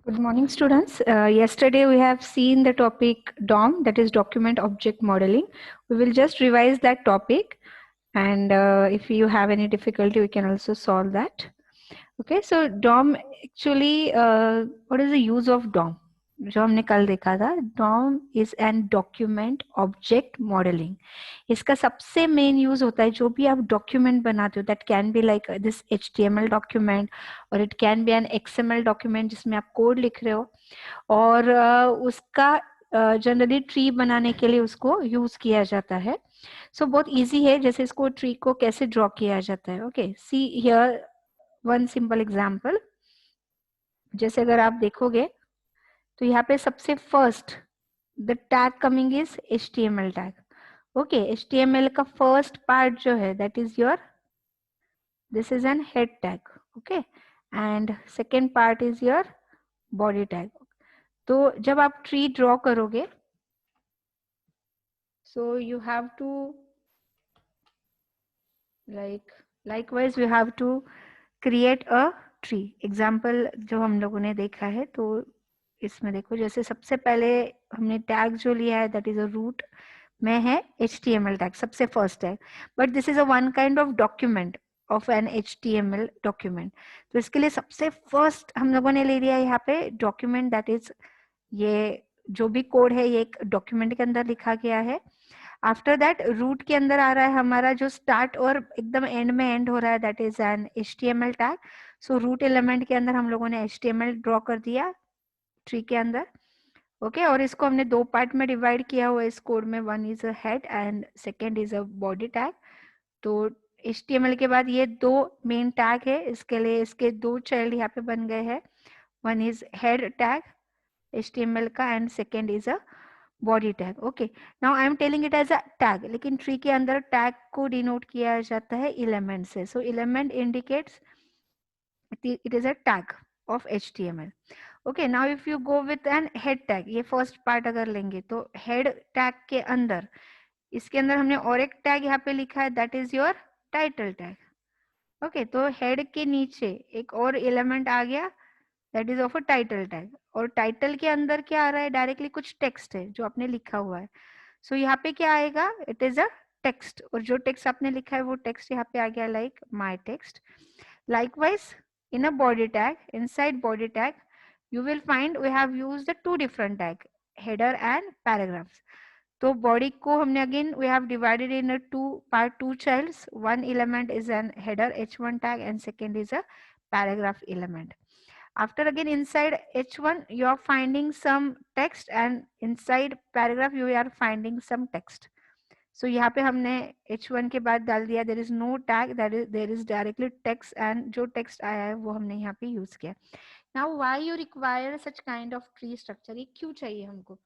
Good morning, students. Yesterday we have seen the topic DOM, that is Document Object Modeling. We will just revise that topic, and if you have any difficulty, we can also solve that. Okay, so DOM actually, what is the use of DOM? जो हमने कल देखा था, DOM is an document object modeling. इसका सबसे main use होता है जो भी आप डॉक्यूमेंट बनाते हो, that can be like this HTML document और it can be an XML document जिसमें आप कोड लिख रहे हो, और उसका जनरली ट्री बनाने के लिए उसको यूज किया जाता है. सो बहुत इजी है, जैसे इसको ट्री को कैसे ड्रॉ किया जाता है. Okay, see here one simple example. जैसे अगर आप देखोगे तो यहाँ पे सबसे first the tag coming is HTML tag. Okay, HTML का फर्स्ट पार्ट जो है that is your, this is an head tag. Okay, and second part is your body tag. तो जब आप ट्री ड्रॉ करोगे, so you have to likewise you have to create a tree. Example जो हम लोगों ने देखा है, तो इसमें देखो जैसे सबसे पहले हमने टैग जो लिया है दैट इज अ रूट में है HTML टैग, सबसे first tag. But this is a one kind of document of an HTML document. तो इसके लिए सबसे फर्स्ट हम लोगों ने ले लिया यहाँ पे डॉक्यूमेंट, दैट इज ये जो भी कोड है ये एक डॉक्यूमेंट के अंदर लिखा गया है. आफ्टर दैट रूट के अंदर आ रहा है हमारा जो स्टार्ट और एकदम एंड में एंड हो रहा है, that is an HTML tag. So root element के अंदर हम लोगों ने HTML ड्रॉ कर दिया ट्री के अंदर. ओके, और इसको हमने दो पार्ट में डिवाइड किया हुआ है इस कोड में. One is a head and second is a body tag. तो HTML के बाद ये दो मेन टैग है, इसके लिए इसके दो चाइल्ड यहाँ पे बन गए हैं. One is head tag HTML का and second is a body tag. Okay, now I am telling it as a tag, लेकिन ट्री के अंदर टैग को डिनोट किया जाता है एलिमेंट से. सो element indicates it is a tag of HTML. Okay, now if you go with an head tag, ये first part अगर लेंगे तो हेड टैग के अंदर, इसके अंदर हमने और एक टैग यहाँ पे लिखा है, that is your title tag. Okay, तो हेड के नीचे एक और एलिमेंट आ गया, that is of a title tag. और टाइटल के अंदर क्या आ रहा है, डायरेक्टली कुछ टेक्स्ट है जो आपने लिखा हुआ है. सो यहाँ पे क्या आएगा, इट इज अ टेक्स्ट, और जो टेक्स्ट आपने लिखा है वो टेक्स्ट यहाँ पे आ गया, like my text. Likewise, in a body tag, inside body tag, you will find we have used the two different tag, header and paragraphs. तो body को हमने again we have divided in a two childs. One element is an header H1 tag and second is a paragraph element. After again inside H1 you are finding some text and inside paragraph you are finding some text. सो यहाँ पे हमने H1 के बाद डाल दिया, there is no tag, that is there is directly text, and जो text आया है वो हमने यहाँ पे यूज किया. Now why you require such kind of tree structure, ये क्यों चाहिए हमको?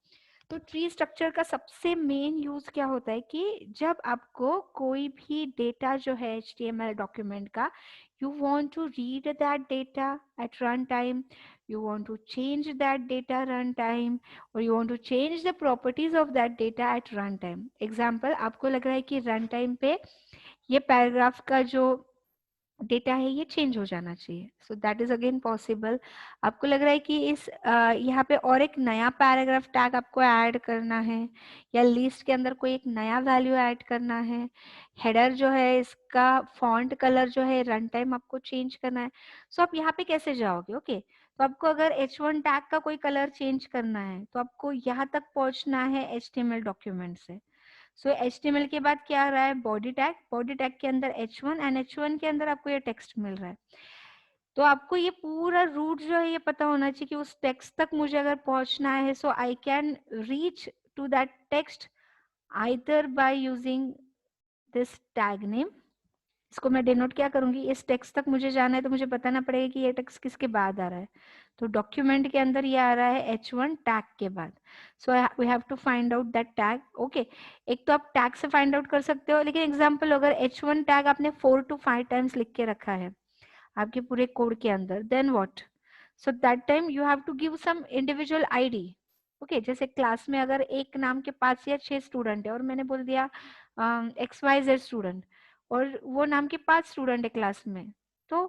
तो ट्री स्ट्रक्चर का सबसे मेन यूज क्या होता है कि जब आपको कोई भी डेटा जो है HTML डॉक्यूमेंट का, you want to read that data at runtime, you want to change that data runtime, or you want to change the properties of that data at runtime. Example, आपको लग रहा है कि runtime पे ये paragraph का जो डेटा है ये चेंज हो जाना चाहिए, so that is again possible. आपको लग रहा है कि इस यहाँ पे और एक नया पैराग्राफ टैग आपको ऐड करना है, या लिस्ट के अंदर कोई एक नया वैल्यू ऐड करना है, हेडर जो है इसका फॉन्ट कलर जो है रन टाइम आपको चेंज करना है. सो आप यहाँ पे कैसे जाओगे? ओके, तो आपको अगर H1 टैग का कोई कलर चेंज करना है तो आपको यहाँ तक पहुंचना है HTML डॉक्यूमेंट से. सो HTML के बाद क्या आ रहा है, बॉडी टैग. बॉडी टैग के अंदर H1 एंड H1 के अंदर आपको ये टेक्स्ट मिल रहा है. तो आपको ये पूरा रूट जो है ये पता होना चाहिए कि उस टेक्स्ट तक मुझे अगर पहुंचना है, so I can reach to that text either by using this tag name. इसको मैं डिनोट क्या करूंगी, इस टेक्स्ट तक मुझे जाना है तो मुझे बताना पड़ेगा कि ये टेक्स्ट किसके बाद आ रहा है. तो डॉक्यूमेंट के अंदर ये आ रहा है H1 टैग के बाद. So we have to find out that tag. Okay, एक तो आप टैग से फाइंड आउट कर सकते हो, लेकिन एग्जांपल अगर H1 टैग आपने 4 to 5 टाइम्स लिख के रखा है आपके पूरे कोड के अंदर, then what? So that time you have to give some individual ID. Okay, जैसे क्लास में अगर एक नाम के 5 या 6 स्टूडेंट है और मैंने बोल दिया XYZ स्टूडेंट, और वो नाम के 5 स्टूडेंट है क्लास में, तो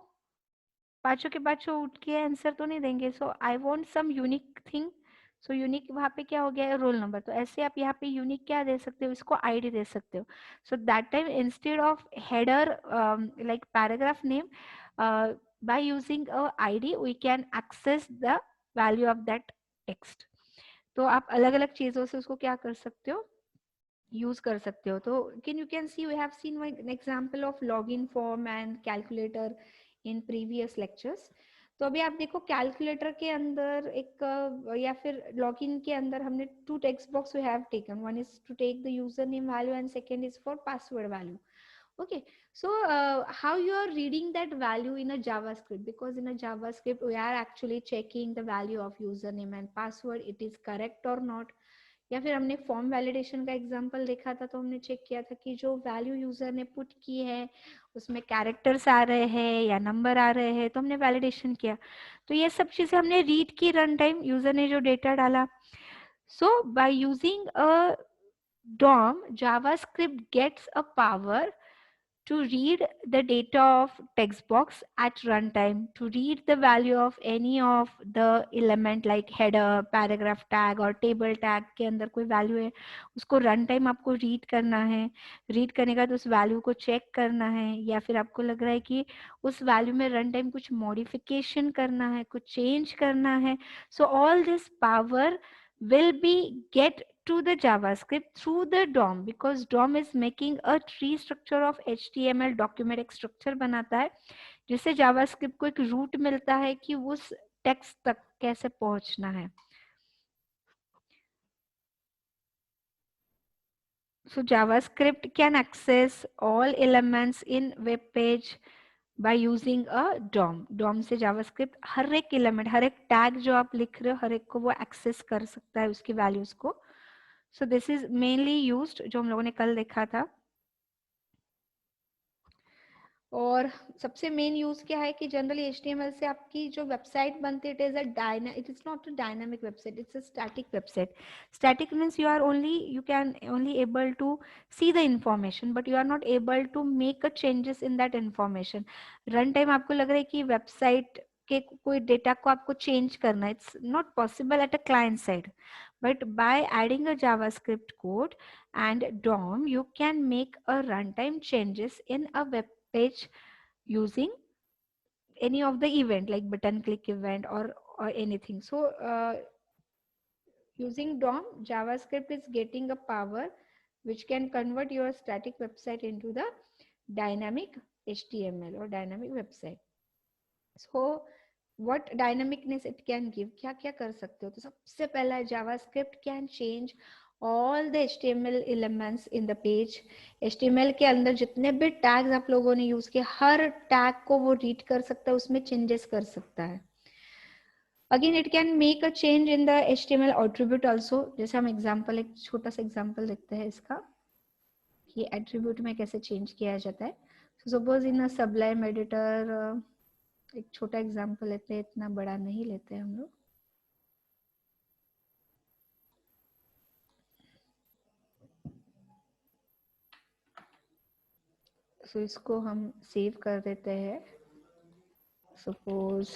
पांचों के पांचों उठ के आंसर तो नहीं देंगे, so I want some unique thing. So unique वहाँ पे क्या हो गया है, रोल नंबर। तो ऐसे आप यहाँ पे यूनिक क्या दे सकते हो, इसको आईडी दे सकते हो। सो that time instead of header like paragraph name, by using a id we can access the value of that text। तो आप अलग अलग चीजों से उसको क्या कर सकते हो, यूज कर सकते हो। तो can you can see we have seen an example of login form and calculator in previous lectures. तो अभी आप देखो कैलकुलेटर के अंदर एक या फिर लॉगिन के अंदर हमने two text box we have taken, one is to take the user name value and second is for password value. Okay, so how you are reading that value in a JavaScript, because in a JavaScript we are actually checking the value of username and password, it is correct or not। या फिर हमने form validation का example देखा था, तो हमने check किया था कि जो वैल्यू यूजर ने पुट की है उसमें कैरेक्टर्स आ रहे हैं या नंबर आ रहे हैं, तो हमने वैलिडेशन किया। तो ये सब चीजें हमने रीड की रन टाइम, यूजर ने जो डेटा डाला। So by using a DOM, JavaScript gets a power to read the data of text box at runtime, to read the value of any of the element like header, paragraph tag और table tag के अंदर कोई value है, उसको runtime आपको read करना है। read करने का तो उस value को check करना है, या फिर आपको लग रहा है कि उस value में runtime कुछ modification करना है, कुछ change करना है। so all this power will be get to the JavaScript through the DOM, because DOM is making a tree structure of HTML document, एक structure बनाता है जिससे JavaScript को एक root मिलता है कि उस text तक कैसे पहुंचना है। So JavaScript can access all elements in web page by using a DOM। DOM से JavaScript हर एक element, हर एक tag जो आप लिख रहे हो, हर एक को वो access कर सकता है उसकी values को। So this is mainly used, जो हम लोगों ने कल देखा था। और सबसे मेन यूज क्या है कि जनरली HTML से आपकी जो वेबसाइट बनती है, it is not a dynamic website, it's a static website. Static means you can only able to see the information, but you are not able to make a changes in that information. Run time आपको लग रहा है कि website के कोई data को आपको change करना है, it's not possible at a client side, but by adding a JavaScript code and DOM you can make a runtime changes in a web page using any of the event like button click event or anything। So using DOM, JavaScript is getting a power which can convert your static website into the dynamic HTML or dynamic website। So what dynamicness it can give, क्या क्या कर सकते हो। तो सबसे पहला JavaScript can change all the HTML elements in the page। HTML के अंदर जितने भी टैग्स आप लोगों ने यूज किए, हर टैग को वो रीड कर सकता है, उसमें चेंजेस कर सकता है। Again it can make a change in the HTML attribute also। जैसे हम एग्जांपल, एक छोटा सा एग्जांपल देखते हैं इसका कि एट्रीब्यूट में कैसे चेंज किया जाता है। Suppose in a Sublime editor, एक छोटा एग्जांपल लेते हैं, इतना बड़ा नहीं लेते हैं हम लोग। सो इसको हम सेव कर देते हैं, सपोज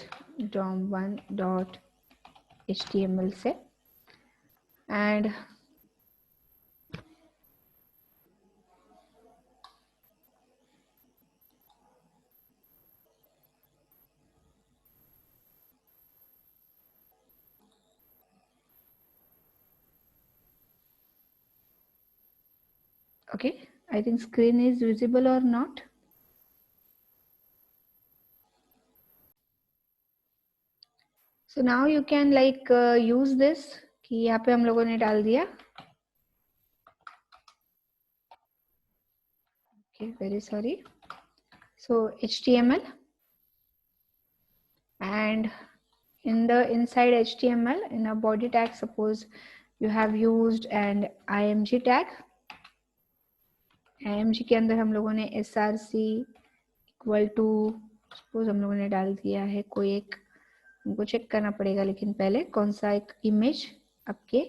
dom1.html से, and okay, I think screen is visible or not। so now you can like use this कि यहाँ पे हम लोगों ने डाल दिया। okay, very sorry। so HTML, and in the inside HTML in a body tag, suppose you have used an img tag। img के अंदर हम लोगों ने src इक्वल टू, सपोज हम लोगों ने डाल दिया है कोई एक, हमको चेक करना पड़ेगा लेकिन पहले कौन सा एक इमेज आपके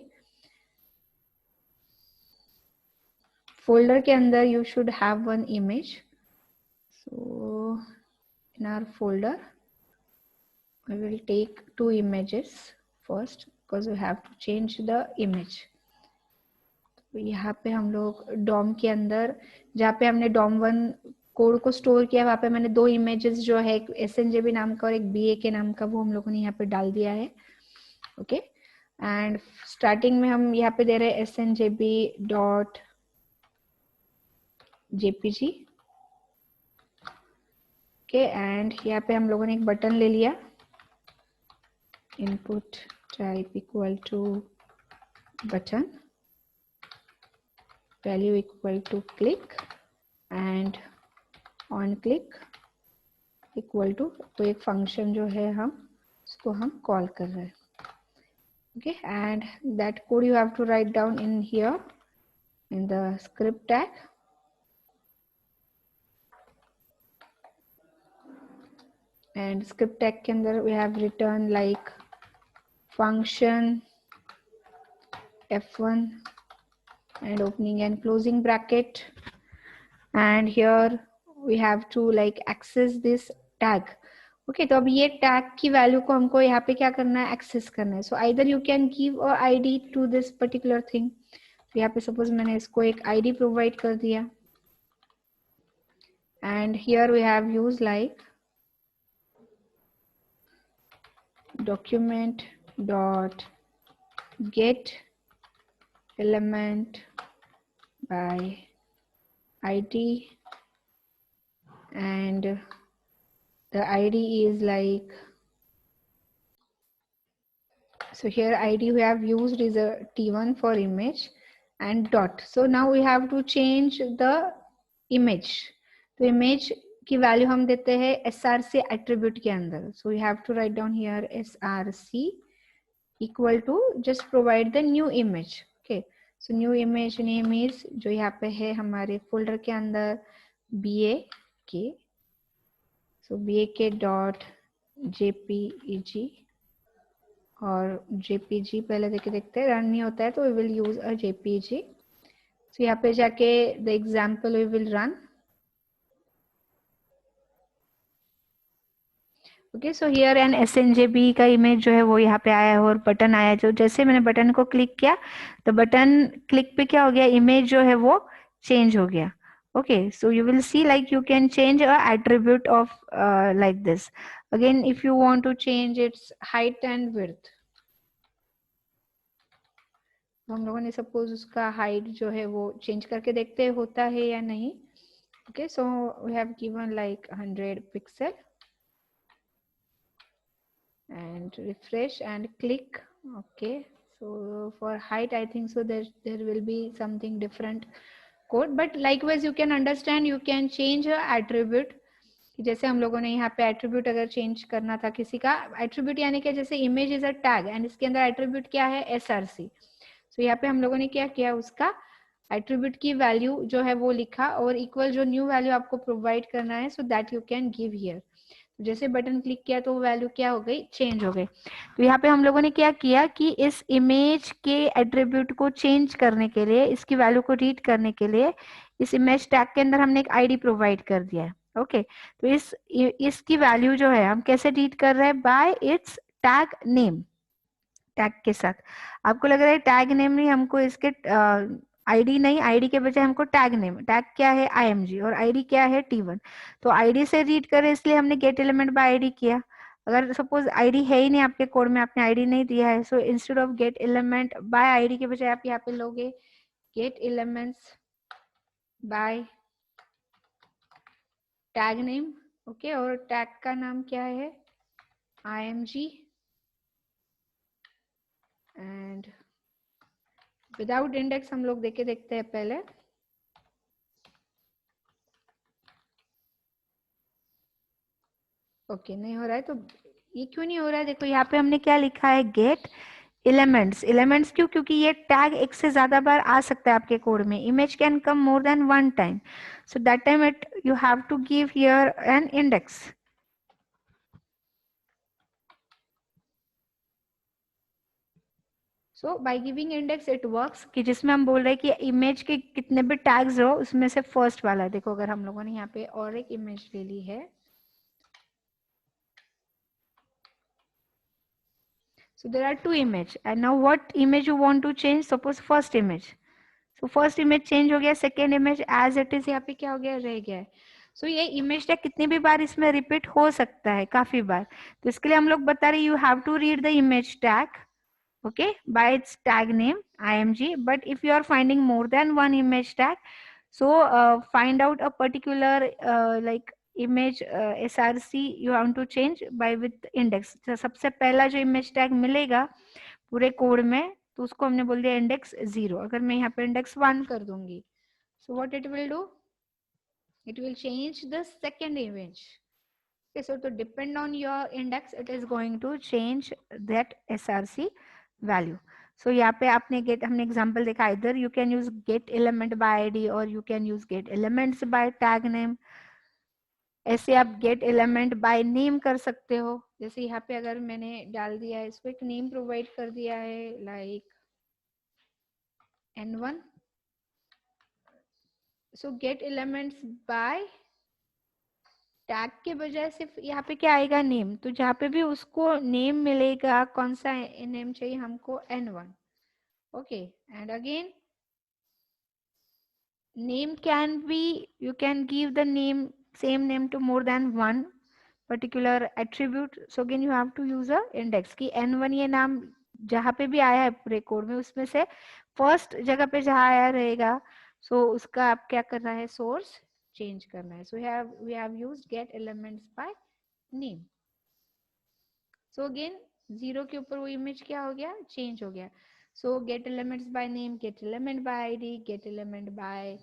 फोल्डर के अंदर, you should have one image. So in our folder I will take 2 images first because we have to change the image. तो यहाँ पे हम लोग डॉम के अंदर जहाँ पे हमने DOM1 कोड को स्टोर किया वहाँ पे मैंने 2 इमेजेस जो है एक SNJB नाम का और एक BA के नाम का वो हम लोगों ने यहाँ पे डाल दिया है. ओके एंड स्टार्टिंग में हम यहाँ पे दे रहे हैं snjb.jpg. ओके एंड यहाँ पे हम लोगों ने एक बटन ले लिया, input type equal to button, value equal to click and on click equal to, तो एक फंक्शन जो है हम उसको हम कॉल कर रहे हैं. Okay, and that code you have to write down in here in the script tag. And script tag के अंदर we have written like function f1 and opening and closing bracket, and here we have to like access this tag. Okay, तो अब ये tag की value को हमको यहाँ पे क्या करना है, एक्सेस करना है. So either you can give a ID to this particular thing. तो यहाँ पे सपोज मैंने इसको एक आईडी प्रोवाइड कर दिया and here we have use like document dot get element by id, and the id is like, so here id we have used is a t1 for image and dot. So now we have to change the image. तो image की value हम देते हैं src attribute के अंदर. So we have to write down here src equal to just provide the new image. Okay, so new image name is जो यहाँ पे है हमारे फोल्डर के अंदर bak. So bak dot jpeg और jpg पहले देखे देखते हैं, रन नहीं होता है तो we will use a jpeg. So यहाँ पे जाके the example we will run. Okay, so here an SNJB का इमेज जो है वो यहाँ पे आया है और बटन आया है. जो जैसे मैंने बटन को क्लिक किया तो बटन क्लिक पे क्या हो गया, इमेज जो है वो चेंज हो गया. Okay, so you will see like you can change a attribute of like this. Again if you want to change its height and width, हम लोगों ने सपोज उसका हाइट जो है वो चेंज करके देखते होता है या नहीं. Okay, so we have given like 100 pixel and refresh and click. Okay, so for height I think so there will be something different code, but likewise you can understand you can change a attribute. जैसे हम लोगों ने यहाँ पे attribute अगर change करना था किसी का एट्रीब्यूट, यानी कि जैसे image is a tag and इसके अंदर एट्रीब्यूट क्या है, src. सो यहाँ पे हम लोगों ने क्या किया, उसका एट्रीब्यूट की वैल्यू जो है वो लिखा और इक्वल जो न्यू वैल्यू आपको प्रोवाइड करना है so that you can give here. जैसे बटन क्लिक किया तो वैल्यू क्या हो गई, चेंज हो गई. तो यहाँ पे हम लोगों ने क्या किया कि इस इमेज के एट्रीब्यूट को चेंज करने के लिए, इसकी वैल्यू को रीड करने के लिए इस इमेज टैग के अंदर हमने एक आईडी प्रोवाइड कर दिया है. ओके, तो इसकी वैल्यू जो है हम कैसे रीड कर रहे हैं, bye it's tag name. Tag के साथ आपको लग रहा है टैग नेम नहीं, हमको इसके आईडी नहीं, आईडी के बजाय हमको टैग नेम. टैग क्या है, img, और आईडी क्या है, t1. तो आईडी से रीड करें इसलिए हमने गेट एलिमेंट बाय आईडी किया. अगर सपोज आईडी है ही नहीं आपके कोड में, आपने आईडी नहीं दिया है, so instead of gate element by ID के बजाय आप यहाँ पे लोगे gate elements bye tag name. Okay, और टैग का नाम क्या है, img, एंड विदाउट इंडेक्स हम लोग देके देखते हैं पहले. ओके, नहीं हो रहा है. तो ये क्यों नहीं हो रहा है, देखो यहाँ पे हमने क्या लिखा है, गेट एलिमेंट्स. एलिमेंट्स क्यों, क्योंकि ये टैग एक से ज्यादा बार आ सकता है आपके कोड में. Image can come more than one time, so that time it you have to give here an index. So by giving index it works, कि जिसमें हम बोल रहे हैं कि इमेज के कितने भी टैग्स हो उसमें से फर्स्ट वाला. देखो अगर हम लोगों ने यहाँ पे और एक इमेज ले ली है, So there are two image and now what image you want to change? Suppose first image. So first image change हो गया, second image as it is यहाँ पे क्या हो गया, रह गया है. So ये image tag कितनी भी बार इसमें repeat हो सकता है, काफी बार. तो इसके लिए हम लोग बता रहे you have to read the image tag, okay, by its tag name img. But if you are finding more than one image tag, so find out a particular like image src you want to change by with index. तो सबसे पहला जो image tag मिलेगा पूरे code में तो उसको हमने बोल दिया इंडेक्स 0. अगर मैं यहाँ पे इंडेक्स 1 कर दूंगी, so what it will do, it will change the second image. Okay, so to depend on your index it is going to change that src value. So यहाँ पे आपने get, हमने example देखा, either you can use get element by id or you can use get elements by tag name. ऐसे आप get element by name कर सकते हो. जैसे यहाँ पे अगर मैंने डाल दिया है, इसको एक name provide कर दिया है like n1. So get elements by tag के बजाय सिर्फ यहाँ पे क्या आएगा, नेम. तो जहाँ पे भी उसको नेम मिलेगा, कौन सा नेम चाहिए हमको, n1. Okay, and again name can be, you can give the name, same name to more than one particular attribute. So again you have to use a index कि n1 ये नाम जहाँ पे भी आया है पूरे कोड में उसमें से फर्स्ट जगह पे जहाँ आया रहेगा, so उसका आप क्या करना है, सोर्स चेंज करना है. So we have used get elements by name. So again 0 के ऊपर वो इमेज क्या हो गया, चेंज हो गया. So get elements by name, get element by id, get element by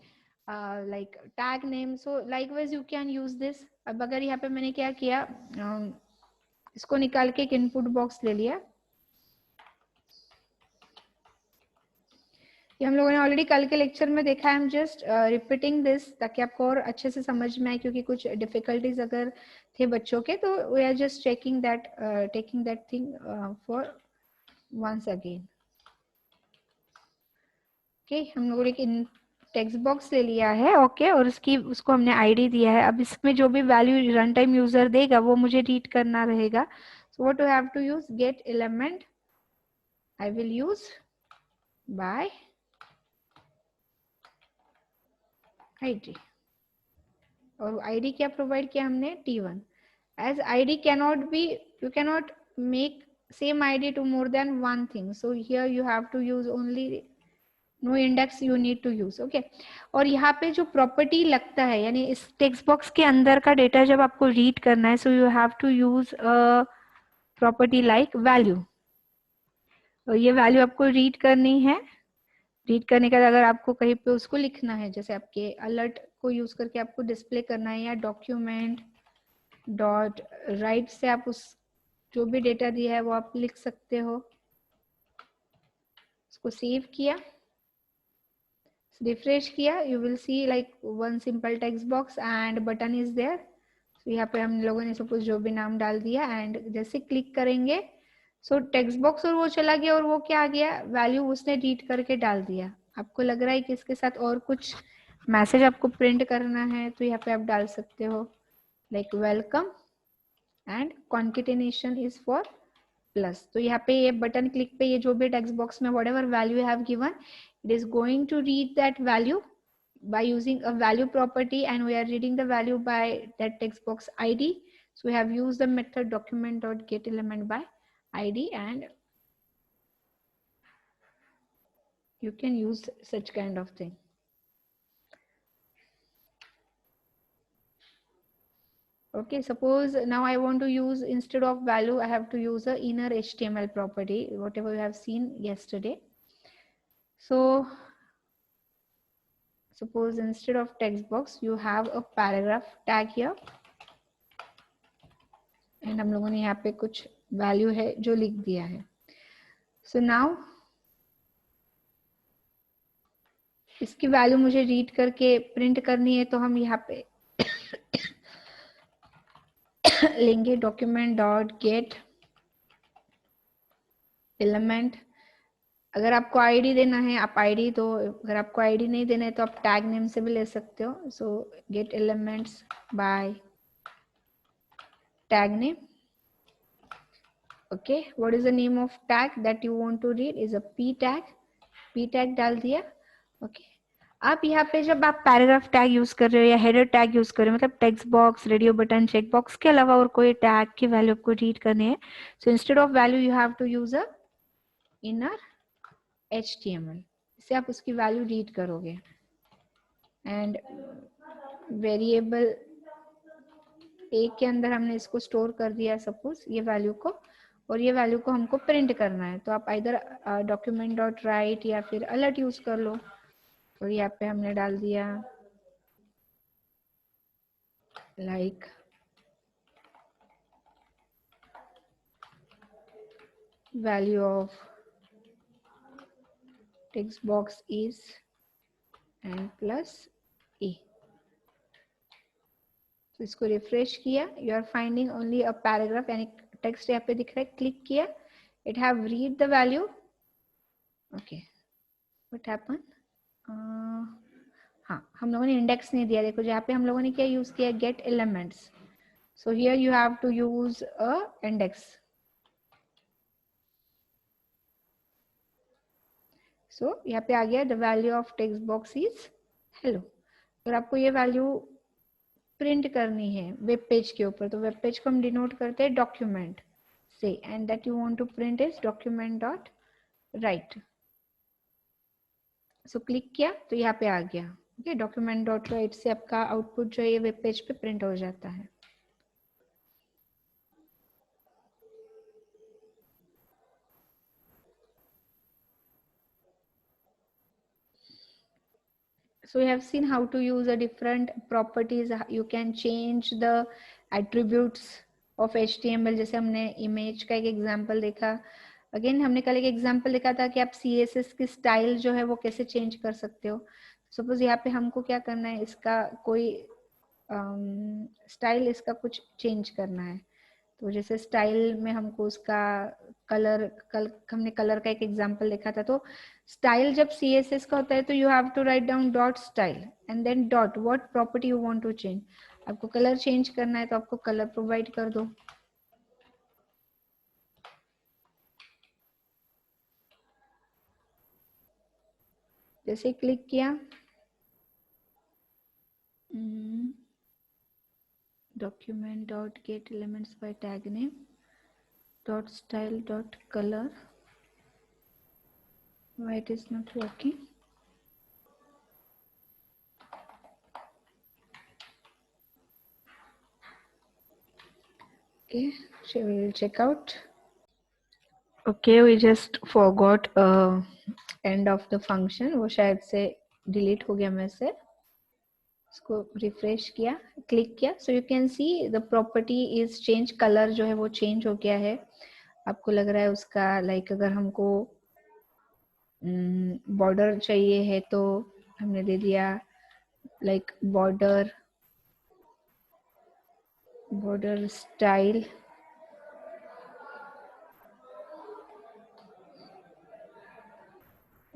like tag name. So likewise you can use this. अब अगर यहाँ पे मैंने क्या किया, इसको निकाल के एक इनपुट बॉक्स ले लिया. ये हम लोगों ने ऑलरेडी कल के लेक्चर में देखा है. I am just repeating this ताकि आपको और अच्छे से समझ में आए, क्योंकि कुछ डिफिकल्टीज अगर थे बच्चों के तो we are just checking that, taking that thing for once again. Okay, हम लोगों ने एक टेक्स्ट बॉक्स ले लिया है. ओके, और उसको हमने आईडी दिया है. अब इसमें जो भी वैल्यू रन टाइम यूजर देगा वो मुझे रीड करना रहेगा. So what you have to use, get element I will use by ID. और आईडी क्या प्रोवाइड किया हमने, t1. As ID cannot be, you cannot make same ID to more than one thing. So here you have to use only no index you need to use. Okay, और यहाँ पे जो property लगता है, यानी इस टेक्स्ट बॉक्स के अंदर का डेटा जब आपको रीड करना है, so you have to use a property like value. और ये वैल्यू आपको रीड करनी है. रीड करने का अगर आपको कहीं पे उसको लिखना है, जैसे आपके अलर्ट को यूज करके आपको डिस्प्ले करना है, या डॉक्यूमेंट डॉट राइट से आप उस जो भी डेटा दिया है वो आप लिख सकते हो. उसको सेव किया, रिफ्रेश किया, you will see like one simple text box and button is there. तो यहाँ पे हम लोगों ने सपोज जो भी नाम डाल दिया एंड जैसे क्लिक करेंगे सो टेक्स्ट बॉक्स और वो चला गया, और वो क्या आ गया, वैल्यू उसने रीड करके डाल दिया. आपको लग रहा है कि इसके साथ और कुछ मैसेज आपको प्रिंट करना है तो यहाँ पे आप डाल सकते हो like welcome and concatenation is for plus. तो यहाँ पे ये बटन क्लिक पे ये जो भी टेक्स्ट बॉक्स में whatever value you have given, it is going to read that value by using a value property, and we are reading the value by that text box id. So we have used the method document dot get element by id, and you can use such kind of thing. Okay, suppose now I want to use, instead of value I have to use a inner HTML property, whatever we have seen yesterday. So suppose instead of text box you have a paragraph tag here, and हम लोगों ने यहाँ पे कुछ value है जो लिख दिया है. So now इसकी वैल्यू मुझे रीड करके प्रिंट करनी है, तो हम यहाँ पे लेंगे डॉक्यूमेंट डॉट गेट एलिमेंट. अगर आपको आईडी देना है आप आईडी दो, अगर आपको आईडी नहीं देना है तो आप टैग नेम से भी ले सकते हो. सो gate elements bye tag name Okay, what is the name of tag that you want to read? Is a p tag डाल दिया. Okay, आप यहाँ पे जब आप पैराग्राफ टैग यूज कर रहे हो या हेडर टैग यूज कर रहे हो, मतलब text box, radio button, check box के अलावा और कोई टैग की वैल्यू आपको रीड करनी है, so instead of value you have to use a inner HTML. इससे आप उसकी वैल्यू रीड करोगे. एंड वेरिएबल ए के अंदर हमने इसको स्टोर कर दिया सपोज ये वैल्यू को, और ये वैल्यू को हमको प्रिंट करना है, तो आप इधर डॉक्यूमेंट डॉट राइट या फिर अलर्ट यूज कर लो. और यहाँ पे हमने डाल दिया like value of text box is and plus a. तो इसको रिफ्रेश किया, you are finding only a paragraph, यानी टेक्स्ट यहाँ पे दिख रहा है. क्लिक किया, it have read the value. Okay, what happen? हाँ, हम लोगों ने इंडेक्स नहीं दिया. देखो जहाँ पे हम लोगों ने क्या यूज किया, get elements. So here you have to use a index. So यहाँ पे आ गया the value of text box is hello. और आपको ये वैल्यू प्रिंट करनी है वेब पेज के ऊपर, तो वेब पेज को हम डिनोट करते हैं डॉक्यूमेंट से, and that you want to print is document dot write. So click किया तो यहाँ पे आ गया. ओके, डॉक्यूमेंट डॉट राइट से आपका आउटपुट जो है ये वेब पेज पे प्रिंट हो जाता है. So you have seen how to use a different properties. You can change the attributes of HTML. जैसे हमने इमेज का एक एग्जांपल देखा. अगेन हमने कल एक एग्जांपल देखा था कि आप CSS की स्टाइल जो है वो कैसे चेंज कर सकते हो. सपोज यहाँ पे हमको क्या करना है, इसका कोई स्टाइल इसका कुछ चेंज करना है. तो जैसे स्टाइल में हमको उसका हमने कलर का एक एग्जांपल देखा था. तो स्टाइल जब CSS का होता है तो you have to write down dot style and then dot what property you want to change. आपको कलर चेंज करना है तो आपको कलर प्रोवाइड कर दो. जैसे क्लिक किया, document dot get elements by tag name dot style dot color. Why it is not working? Okay, so we will check out. Okay, we just forgot end of the function. वो शायद से delete हो गया में से. इसको refresh किया, click किया, so you can see the property is change. Colour जो है वो चेंज हो गया है. आपको लग रहा है उसका लाइक अगर हमको बॉर्डर चाहिए है तो हमने दे दिया like border style.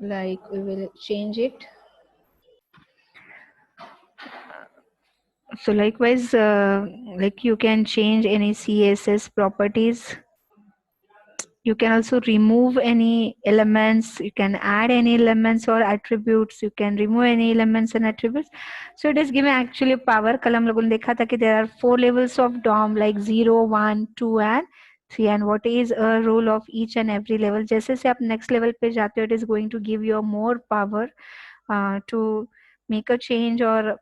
Like we will change it. So likewise, like you can change any CSS properties. You can also remove any elements. You can add any elements or attributes. You can remove any elements and attributes. So it is given actually power. कल हम लोगों ने देखा था कि there are 4 levels of DOM like 0, 1, 2 and 3, and what is a role of each and every level. जैसे से आप next level पे जाते हो, it is going to give you more power to make a change or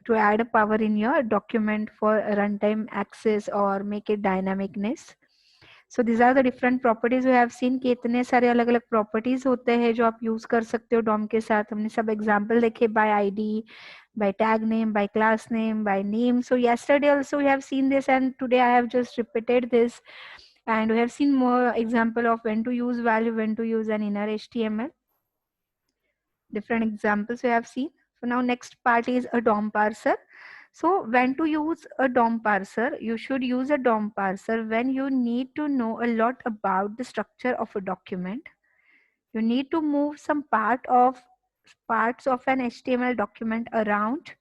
to add a power in your document for runtime access or make it dynamicness. So these are the different properties we have seen कि इतने सारे अलग अलग properties होते हैं जो आप use कर सकते हो DOM के साथ. हमने सब example देखे by ID, by tag name, by class name, by name. So yesterday also we have seen this, and today I have just repeated this, and we have seen more example of when to use value, when to use an inner HTML. Different examples we have seen. So now next part is a DOM parser. So when to use a DOM parser, you should use a DOM parser when you need to know a lot about the structure of a document. You need to move some parts of an HTML document around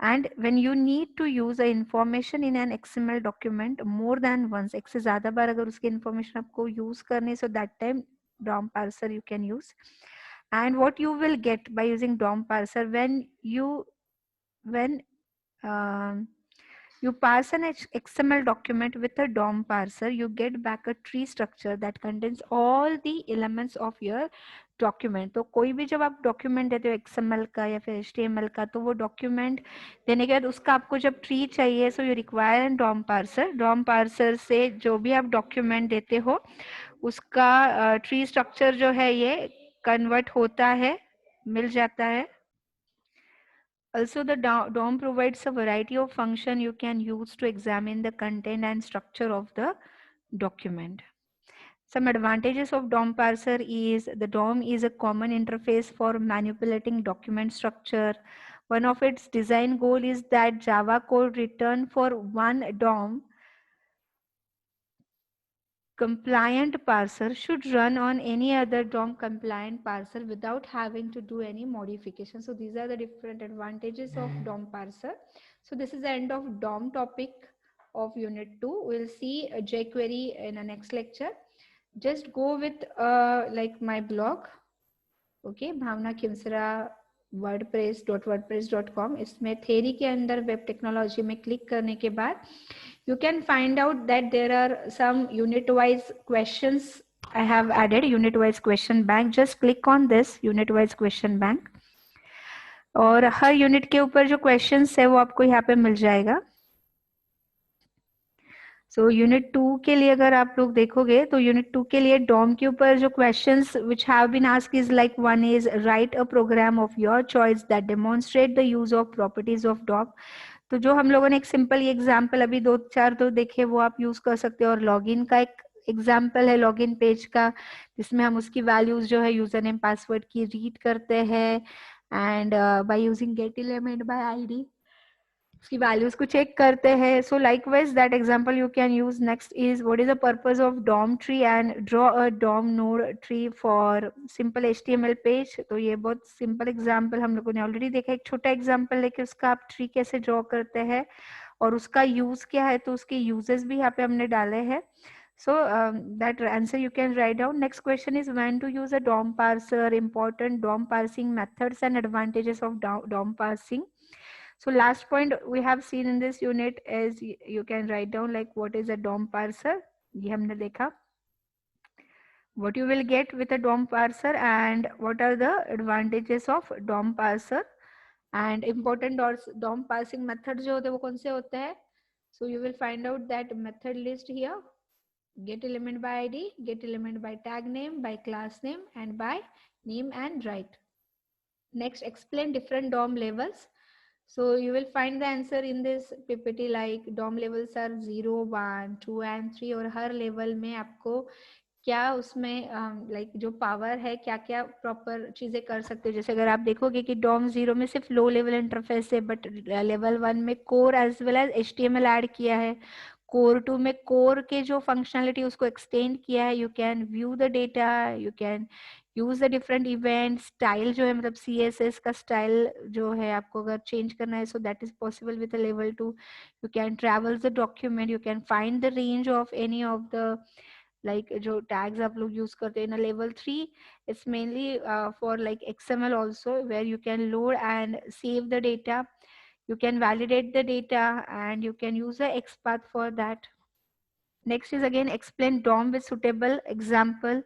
And when you need to use a information in an XML document more than once, एक से ज़्यादा बार अगर उसकी information आपको use करनी, so that time DOM parser you can use. And what you will get by using DOM parser, when you parse an XML document with a DOM parser, you get back a tree structure that contains all the elements of your document. तो कोई भी जब आप document देते हो XML का या फिर HTML का, तो वो डॉक्यूमेंट देने के बाद उसका आपको जब ट्री चाहिए, so you require an DOM parser. DOM parser से जो भी आप डॉक्यूमेंट देते हो उसका ट्री स्ट्रक्चर जो है ये कन्वर्ट होता है, मिल जाता है. Also, the DOM provides a variety of function you can use to examine the content and structure of the document. Some advantages of DOM parser is the DOM is a common interface for manipulating document structure. One of its design goal is that Java code written for one DOM compliant parser should run on any other DOM compliant parser without having to do any modification. So these are the different advantages of DOM parser. So this is the end of DOM topic of unit 2. We'll see jQuery in the next lecture. Just go with like my blog, okay, Bhavna Khimsra wordpress.wordpress.com. इसमें theory के अंदर web technology में click करने के बाद you can find out that there are some unit wise questions I have added, unit wise question bank. Just click on this unit wise question bank और हर unit के ऊपर जो क्वेश्चंस है वो आपको यहाँ पे मिल जाएगा. सो यूनिट 2 के लिए अगर आप लोग देखोगे तो यूनिट 2 के लिए डॉम के ऊपर जो questions which have been asked is like one is write a program of your choice that demonstrate the use of properties of DOM. तो जो हम लोगों ने एक सिंपल एग्जांपल अभी 2-4 तो देखे वो आप यूज कर सकते हो. और लॉगिन का एक एग्जाम्पल है लॉगिन पेज का, जिसमें हम उसकी वैल्यूज जो है यूजर नेम पासवर्ड की रीड करते हैं and by using get element by ID उसकी वैल्यूज को चेक करते हैं. So likewise that example you can use. Next is what is the purpose of DOM tree and draw a DOM node tree for simple HTML page. तो ये बहुत simple example हम लोगों ने ऑलरेडी देखा. एक छोटा एग्जांपल लेके उसका आप ट्री कैसे ड्रॉ करते हैं और उसका यूज क्या है, तो उसके यूजेस भी यहाँ पे हमने डाले हैं. So that answer you can write down. Next question is when to use a DOM parser, important DOM parsing methods and advantages of DOM parsing. So last point we have seen in this unit is you can write down like what is a DOM parser. ये हमने देखा. What you will get with a DOM parser and what are the advantages of DOM parser and important DOM parsing methods जो होते हैं वो कौन से होते हैं. So you will find out that method list here. Get element by id, get element by tag name, by class name and by name and right. Next, explain different DOM levels. So you will find the answer in this ppt like DOM levels are 0, 1, 2 and 3 और हर level में आपको क्या उसमें like जो power है क्या क्या proper चीजें कर सकते हो. जैसे अगर आप देखोगे कि डॉम 0 में सिर्फ लो लेवल इंटरफेस है बट लेवल 1 में core as well as HTML add किया है. कोर 2 में कोर के जो फंक्शनलिटी उसको एक्सटेंड किया है. You can view the data, you can use the different event style जो है मतलब CSS का स्टाइल जो है आपको अगर चेंज करना है so that is possible with level 2. You can travel the document, you can find the range of any of the like जो tags आप लोग use करते हैं. in a level 3 it's mainly for like XML also where you can load and save the data, you can validate the data and you can use a XPath for that. Next is again explain DOM with suitable example.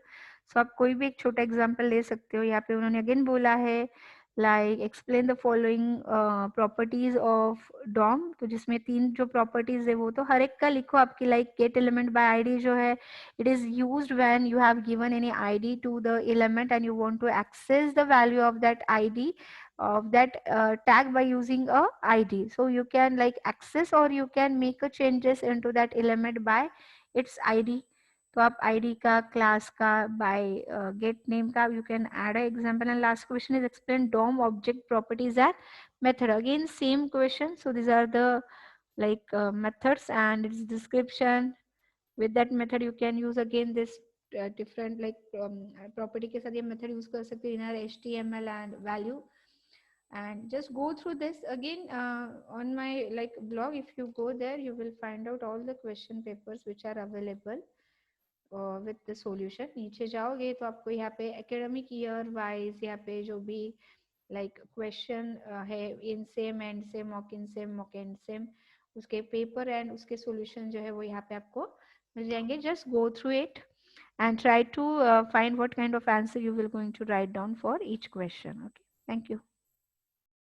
So आप कोई भी एक छोटा example ले सकते हो. यहाँ पे उन्होंने अगेन बोला है like explain the following properties of DOM. तो जिसमें 3 जो प्रॉपर्टीज है वो तो हर एक का लिखो आपकी. Like get element by ID जो है it is used when you have given any ID to the element and you want to access the value of that ID of that tag by using a id. So you can like access or you can make a changes into that element by its id. तो आप id का class का by get name का you can add an example. And last question is explain DOM object properties and method. Again same question. So these are the like methods and its description. With that method you can use again this different like property के साथ ये method use कर सकते हो. inner HTML and value and just go through this again on my like blog. If you go there, you will find out all the question papers which are available with the solution. नीचे जाओगे तो आपको यहाँ पे academic year wise यहाँ पे जो भी like question है in same and same, mock in same, mock and same, उसके paper and उसके solution जो है वो यहाँ पे आपको मिल जाएंगे. Just go through it and try to find what kind of answer you will going to write down for each question. Okay, thank you.